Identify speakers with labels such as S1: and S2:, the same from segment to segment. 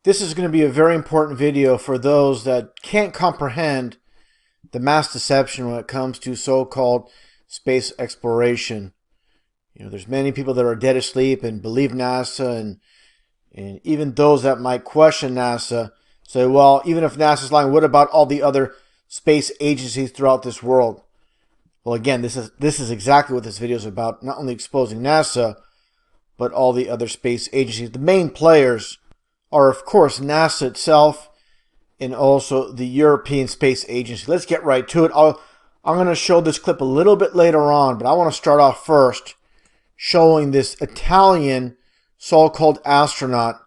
S1: This is going to be a very important video for those that can't comprehend the mass deception when it comes to so-called space exploration. You know, there's many people that are dead asleep and believe NASA, and even those that might question NASA say, well, even if NASA's lying, what about all the other space agencies throughout this world? Well, again, this is exactly what this video is about, not only exposing NASA, but all the other space agencies. The main players are, of course, NASA itself and also the European Space Agency. Let's get right to it. I'm going to show this clip a little bit later on, but I want to start off first showing this Italian so-called astronaut,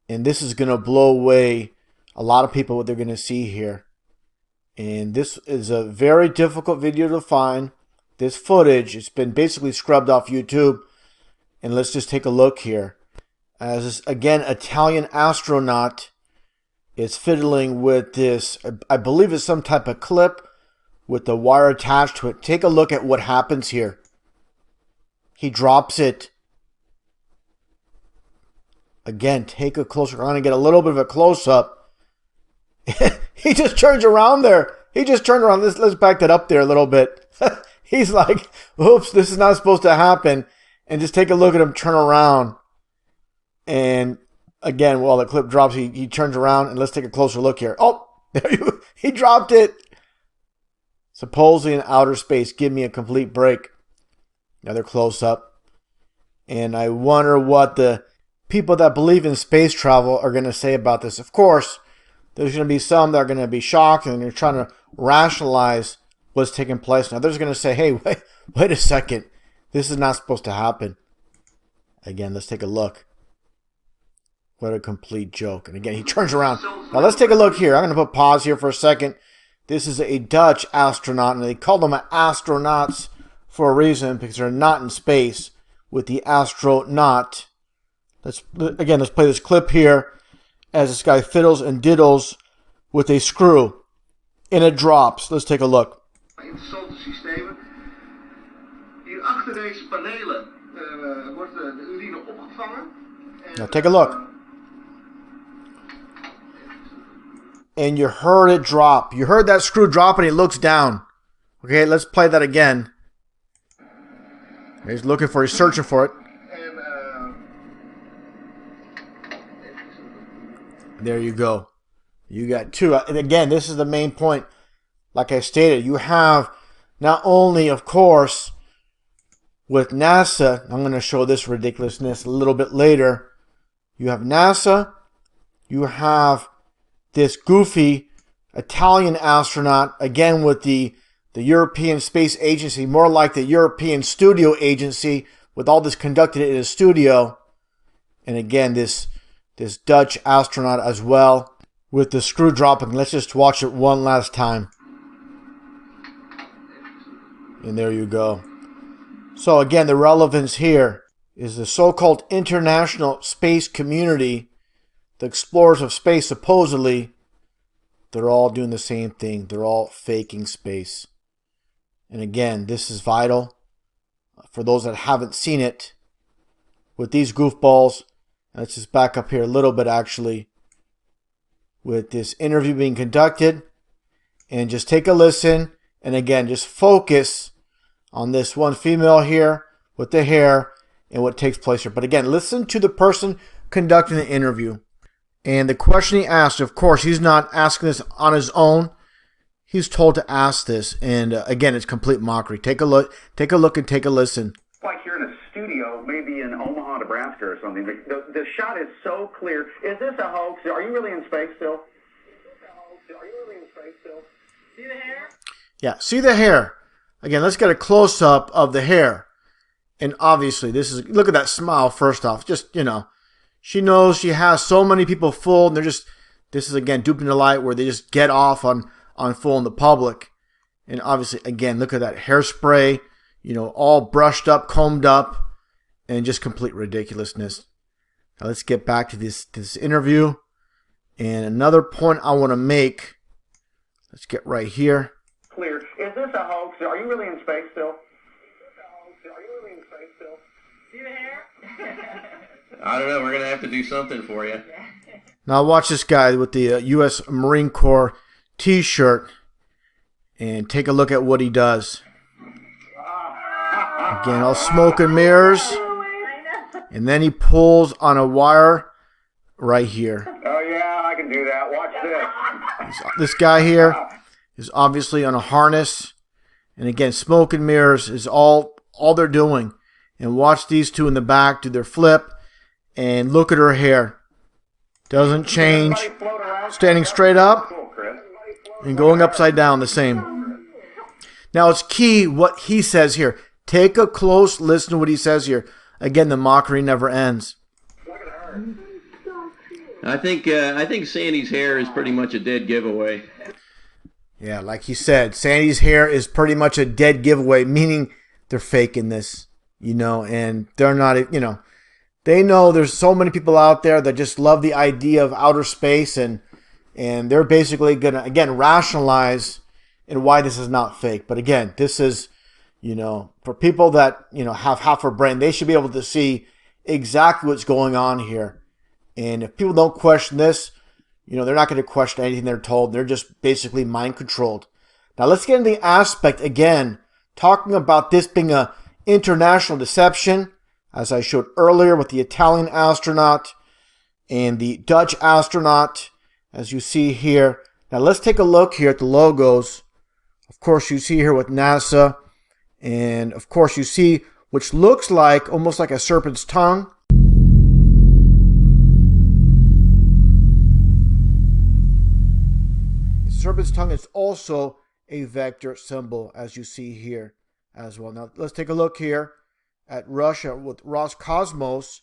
S1: and this is going to blow away a lot of people what they're going to see here. And this is a very difficult video to find. This footage, it's been basically scrubbed off YouTube, and let's just take a look here. As this, again, Italian astronaut is fiddling with this, I believe it's some type of clip with the wire attached to it. Take a look at what happens here. He drops it. Again, take a closer. I'm going to get a little bit of a close-up. He just turns around there. He just turned around. Let's back that up there a little bit. He's like, oops, this is not supposed to happen. And just take a look at him turn around. And again, while the clip drops, he turns around, and let's take a closer look here. Oh, he dropped it. Supposedly in outer space. Give me a complete break. Another close up. And I wonder what the people that believe in space travel are going to say about this. Of course, there's going to be some that are going to be shocked, and they're trying to rationalize what's taking place. Now, there's going to say, hey, wait a second. This is not supposed to happen. Again, let's take a look. What a complete joke. And again, he turns around. Now, let's take a look here. I'm going to put pause here for a second. This is a Dutch astronaut, and they call them astronauts for a reason, because they're not in space with the astronaut. Let's play this clip here as this guy fiddles and diddles with a screw, and it drops. Let's take a look.
S2: Interessante systemen. Hier achter deze panelen wordt de urine opgevangen.
S1: Now take a look. And you heard it drop. You heard that screw drop, and he looks down. Okay, let's play that again. He's looking for it. He's searching for it. There you go. You got two. And again, this is the main point. Like I stated, you have not only, of course, with NASA, I'm going to show this ridiculousness a little bit later. You have NASA. You have this goofy Italian astronaut, again with the European Space Agency, more like the European Studio Agency, with all this conducted in a studio. And again, this Dutch astronaut as well with the screw dropping. Let's just watch it one last time. And there you go. So again, the relevance here is the so-called international space community, the explorers of space, supposedly, they're all doing the same thing. They're all faking space. And again, this is vital for those that haven't seen it. With these goofballs, let's just back up here a little bit actually, with this interview being conducted, and just take a listen, and again, just focus on this one female here with the hair and what takes place here. But again, listen to the person conducting the interview. And the question he asked, of course, he's not asking this on his own. He's told to ask this, and again, it's complete mockery. Take a look and take a listen.
S3: Like you're in a studio, maybe in Omaha, Nebraska or something. The shot is so clear. Is this a hoax? Are you really in space still? See the hair?
S1: Yeah, see the hair. Again, let's get a close-up of the hair. And obviously, look at that smile first off. Just, you know, she knows she has so many people fooled, and this is again duping the light where they just get off on fooling the public. And obviously, again, look at that hairspray, you know, all brushed up, combed up, and just complete ridiculousness. Now let's get back to this interview. And another point I want to make, let's get right here.
S3: Clear. Is this a hoax? Are you really in space still?
S2: I don't know. We're going to have to do something for you.
S1: Now watch this guy with the U.S. Marine Corps t-shirt and take a look at what he does. Again, all smoke and mirrors. And then he pulls on a wire right here.
S3: Oh, yeah, I can do that. Watch this.
S1: This guy here is obviously on a harness. And again, smoke and mirrors is all they're doing. And watch these two in the back do their flip. And look at her hair. Doesn't change. Standing straight up and going upside down the same. Now it's key what he says here. Take a close listen to what he says here. Again, the mockery never ends.
S4: I think Sandy's hair is pretty much a dead giveaway.
S1: Yeah, like he said, Sandy's hair is pretty much a dead giveaway, meaning they're faking this, and they're not, they know there's so many people out there that just love the idea of outer space, and they're basically going to, again, rationalize and why this is not fake. But again, this is, for people that, have half a brain, they should be able to see exactly what's going on here. And if people don't question this, they're not going to question anything they're told. They're just basically mind controlled. Now let's get into the aspect again, talking about this being an international deception, as I showed earlier with the Italian astronaut and the Dutch astronaut, as you see here. Now let's take a look here at the logos. Of course, you see here with NASA, and of course you see which looks like almost like a serpent's tongue. Serpent's tongue is also a vector symbol, as you see here as well. Now let's take a look here at Russia with Roscosmos,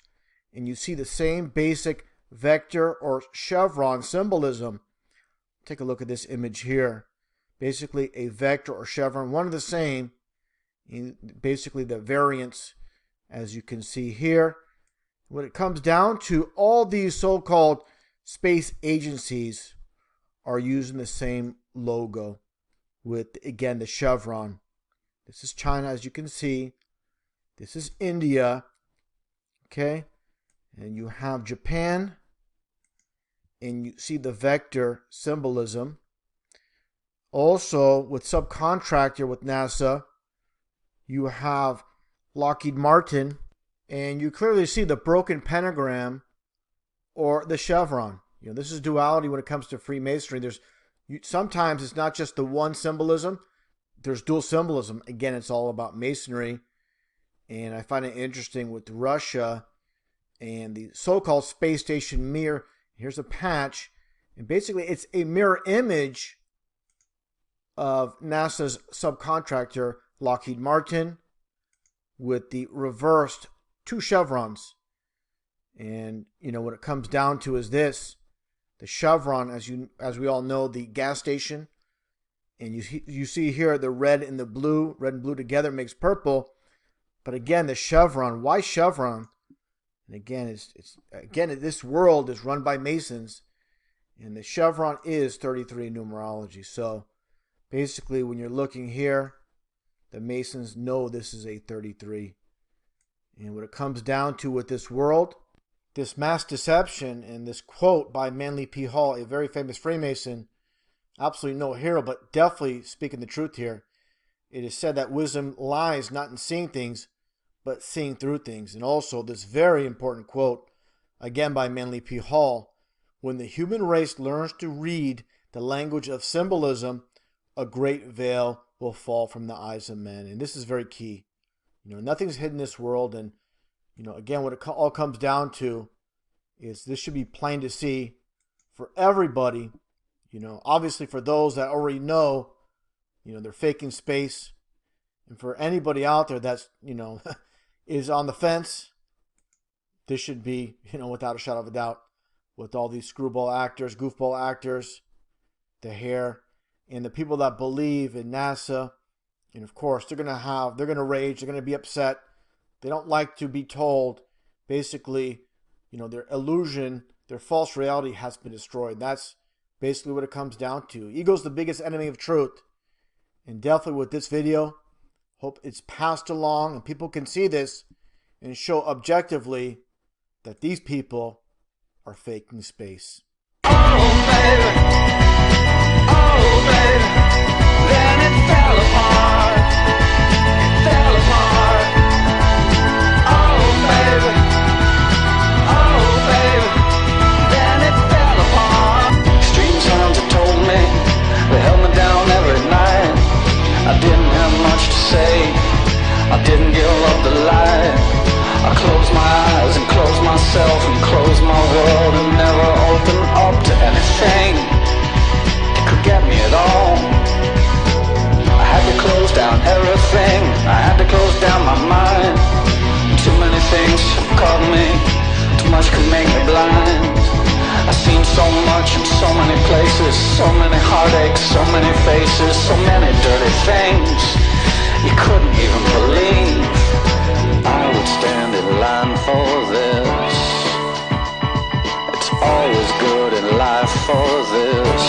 S1: and you see the same basic vector or chevron symbolism. Take a look at this image here. Basically a vector or chevron, one of the same, basically the variants, as you can see here. When it comes down to, all these so-called space agencies are using the same logo with, again, the chevron. This is China, as you can see. This is India. Okay. And you have Japan. And you see the vector symbolism. Also, with subcontractor with NASA, you have Lockheed Martin. And you clearly see the broken pentagram or the chevron. This is duality when it comes to Freemasonry. Sometimes it's not just the one symbolism. There's dual symbolism. Again, it's all about Masonry. And I find it interesting with Russia and the so-called space station mirror. Here's a patch. And basically, it's a mirror image of NASA's subcontractor, Lockheed Martin, with the reversed two chevrons. And, what it comes down to is this. The chevron, as we all know, the gas station, and you see here the red and blue together makes purple. But again, the chevron, why chevron? And again, this world is run by Masons, and the chevron is 33 in numerology. So basically, when you're looking here, the Masons know this is a 33. And what it comes down to with this world, this mass deception, and this quote by Manly P. Hall, a very famous Freemason, absolutely no hero, but definitely speaking the truth here. It is said that wisdom lies not in seeing things, but seeing through things. And also this very important quote, again by Manly P. Hall, when the human race learns to read the language of symbolism, a great veil will fall from the eyes of men. And this is very key. Nothing's hidden in this world, and again, what it all comes down to is this should be plain to see for everybody. Obviously for those that already know, they're faking space. And for anybody out there that's, is on the fence, this should be, without a shadow of a doubt, with all these screwball actors, goofball actors, the hair, and the people that believe in NASA. And of course, they're going to rage, they're going to be upset. They don't like to be told, basically, their illusion, their false reality has been destroyed. That's basically what it comes down to. Ego's the biggest enemy of truth. And definitely with this video, hope it's passed along and people can see this and show objectively that these people are faking space.
S5: Oh baby, then it fell apart, fell apart. Oh baby, then it fell apart. Extreme sounds have told me, they held me down every night. I didn't have much to say, I didn't give up the light. I closed my eyes and closed myself and closed my world and never opened up to anything that could get me at all. I had to close down everything, I had to close down my mind. Too many things have caught me, too much could make me blind. I've seen so much in so many places, so many heartaches, so many faces, so many dirty things you couldn't even believe. I would stand in line for this. It's always good in life for this.